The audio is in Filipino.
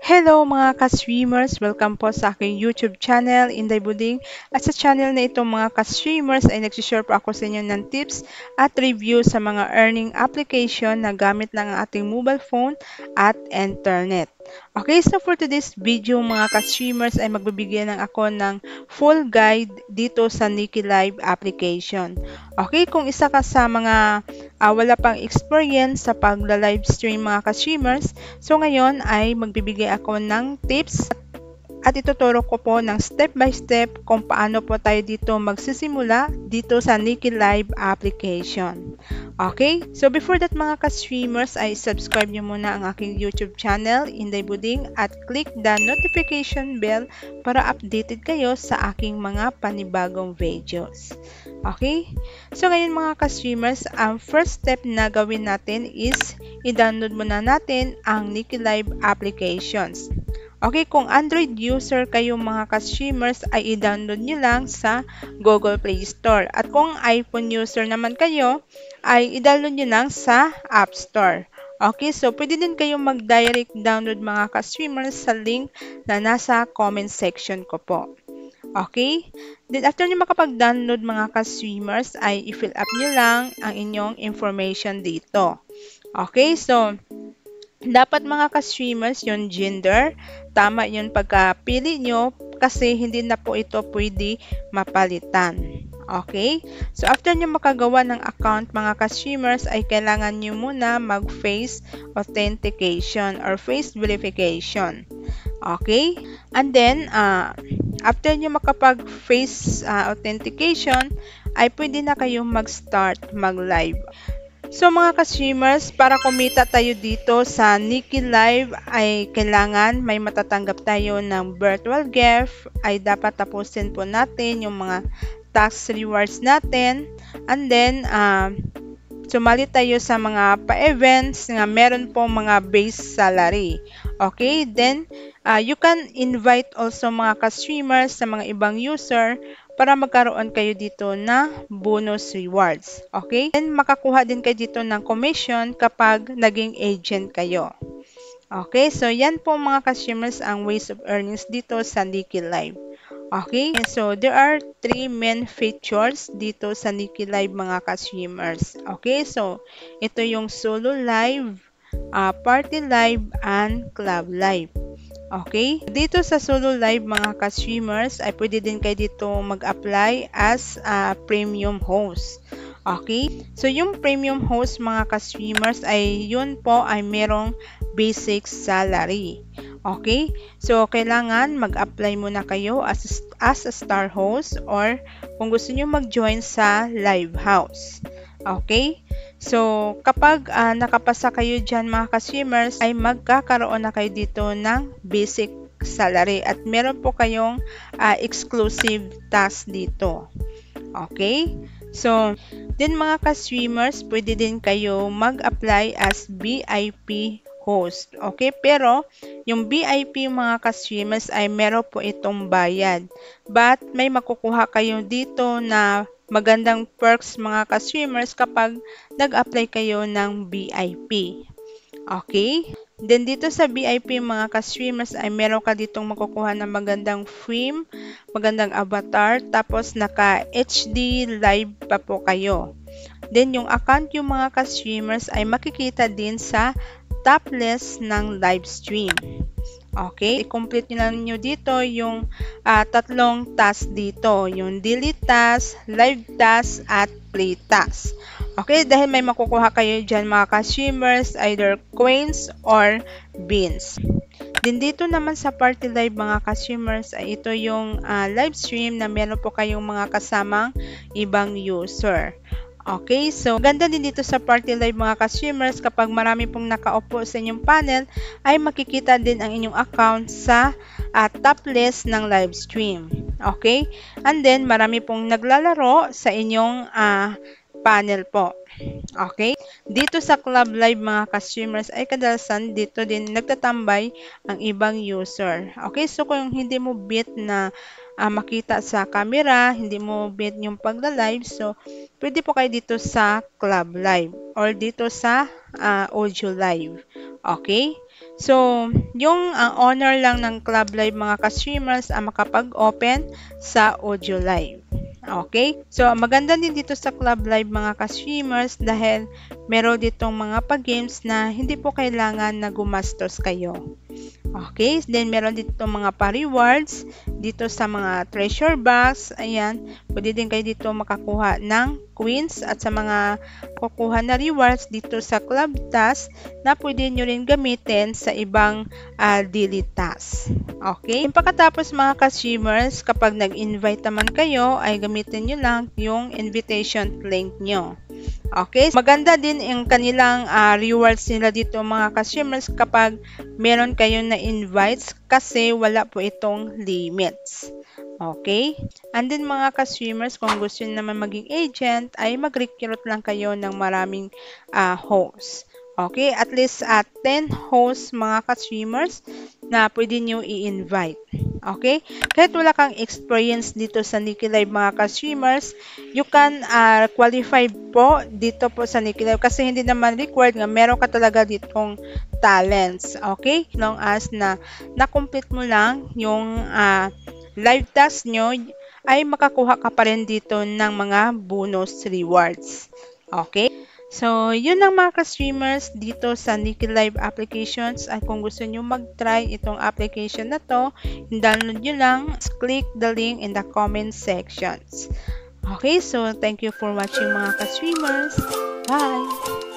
Hello mga ka-streamers! Welcome po sa aking YouTube channel, Inday Buding. At sa channel na ito mga ka-streamers ay nagsishare po ako sa inyo ng tips at review sa mga earning application na gamit lang ang ating mobile phone at internet. Okay, so for today's video mga ka-streamers ay magbibigay ng ako ng full guide dito sa Niki Live application. Okay, kung isa ka sa mga wala pang experience sa pagla-livestream mga ka-streamers, so ngayon ay magbibigay ako ng tips at ituturo ko po ng step by step kung paano po tayo dito magsisimula dito sa Niki Live application. Okay? So before that mga ka-streamers ay subscribe nyo muna ang aking YouTube channel, Inday Buding, at click the notification bell para updated kayo sa aking mga panibagong videos. Okay? So ngayon mga ka-streamers, ang first step na gawin natin is i-download muna natin ang Niki Live applications. Okay, kung Android user kayo mga ka-streamers ay i-download nyo lang sa Google Play Store. At kung iPhone user naman kayo ay i-download nyo lang sa App Store. Okay, so pwede din kayong mag-direct download mga ka-streamers sa link na nasa comment section ko po. Okay, then after nyo makapag-download mga ka-streamers ay i-fill up nyo lang ang inyong information dito. Okay, so dapat mga ka-streamers yung gender, tama yung pagkapili nyo kasi hindi na po ito pwede mapalitan. Okay? So after nyo makagawa ng account mga ka-streamers ay kailangan nyo muna mag-face authentication or face verification. Okay? And then, after nyo makapag-face authentication ay pwede na kayong mag-start mag-live. So mga ka-streamers, para kumita tayo dito sa Niki Live ay kailangan may matatanggap tayo ng virtual gift, ay dapat tapusin po natin yung mga tax rewards natin, and then sumali tayo sa mga pa-events na meron po mga base salary. Okay, then you can invite also mga ka-streamers sa mga ibang user para magkaroon kayo dito na bonus rewards. Okay? Then, makakuha din kayo dito ng commission kapag naging agent kayo. Okay? So, yan po mga ka-streamers ang ways of earnings dito sa Niki Live. Okay? So, there are 3 main features dito sa Niki Live mga ka-streamers. Okay? So, ito yung solo live, party live, and club live. Okay? Dito sa solo live mga ka-streamers ay pwede din kayo dito mag-apply as a premium host. Okay? So yung premium host mga ka-streamers ay yun po ay merong basic salary. Okay? So kailangan mag-apply muna kayo as a star host or kung gusto niyo mag-join sa live house. Okay? So, kapag nakapasa kayo dyan mga ka-streamers, ay magkakaroon na kayo dito ng basic salary at meron po kayong exclusive task dito. Okay? So, din mga ka-streamers, pwede din kayo mag-apply as VIP host. Okay? Pero, yung VIP mga ka-streamers ay meron po itong bayad. But, may makukuha kayo dito na magandang perks mga ka-streamers kapag nag-apply kayo ng VIP. Okay? Then dito sa VIP mga ka-streamers ay meron ka ditong makukuha ng magandang frame, magandang avatar, tapos naka HD live pa po kayo. Then yung account yung mga ka-streamers ay makikita din sa top list ng live stream. Okay, i-complete nyo lang nyo dito yung tatlong task dito, yung delete task, live task, at play task. Okay, dahil may makukuha kayo dyan mga ka-streamers, either coins or beans. Din dito naman sa party live mga ka-streamers ay ito yung live stream na meron po kayong mga kasamang ibang user. Okay, so ganda din dito sa party live mga ka-streamers kapag marami pong nakaupo sa inyong panel ay makikita din ang inyong account sa top list ng live stream. Okay, and then marami pong naglalaro sa inyong panel po. Okay, dito sa club live mga ka-streamers ay kadalasan dito din nagtatambay ang ibang user. Okay, so kung hindi mo bit na makita sa camera, hindi mo bit yung pagla-live, so pwede po kayo dito sa club live or dito sa audio live. Okay? So, yung owner lang ng Club Live mga ka-streamers ang makapag-open sa Audio Live. Okay? So, maganda din dito sa Club Live mga ka-streamers dahil meron ditong mga pa-games na hindi po kailangan na gumastos kayo. Okay, then meron dito mga pa-rewards dito sa mga treasure box. Ayan, pwede din kayo dito makakuha ng coins at sa mga kukuha na rewards dito sa club task na pwede nyo rin gamitin sa ibang daily task. Okay, pagkatapos mga ka-streamers, kapag nag-invite naman kayo, ay gamitin nyo lang yung invitation link nyo. Okay, maganda din ang kanilang rewards nila dito mga ka-streamers kapag meron kayo na invites kasi wala po itong limits. Okay? And then mga ka-streamers, kung gusto nyo naman maging agent, ay mag-recruit lang kayo ng maraming hosts. Okay? At least 10 hosts mga ka-streamers na pwede nyo i-invite. Okay? Kahit wala kang experience dito sa Nikki Live mga ka-streamers, you can qualify po dito po sa Nikki Live kasi hindi naman required nga meron ka talaga ditong talents. Okay? Long as na na-complete mo lang yung live task nyo, ay makakuha ka pa rin dito ng mga bonus rewards. Okay? So, yun lang mga ka-streamers dito sa Nikki Live applications. At kung gusto nyo mag-try itong application na to, download nyo lang, click the link in the comment sections. Okay, so thank you for watching mga ka-streamers. Bye!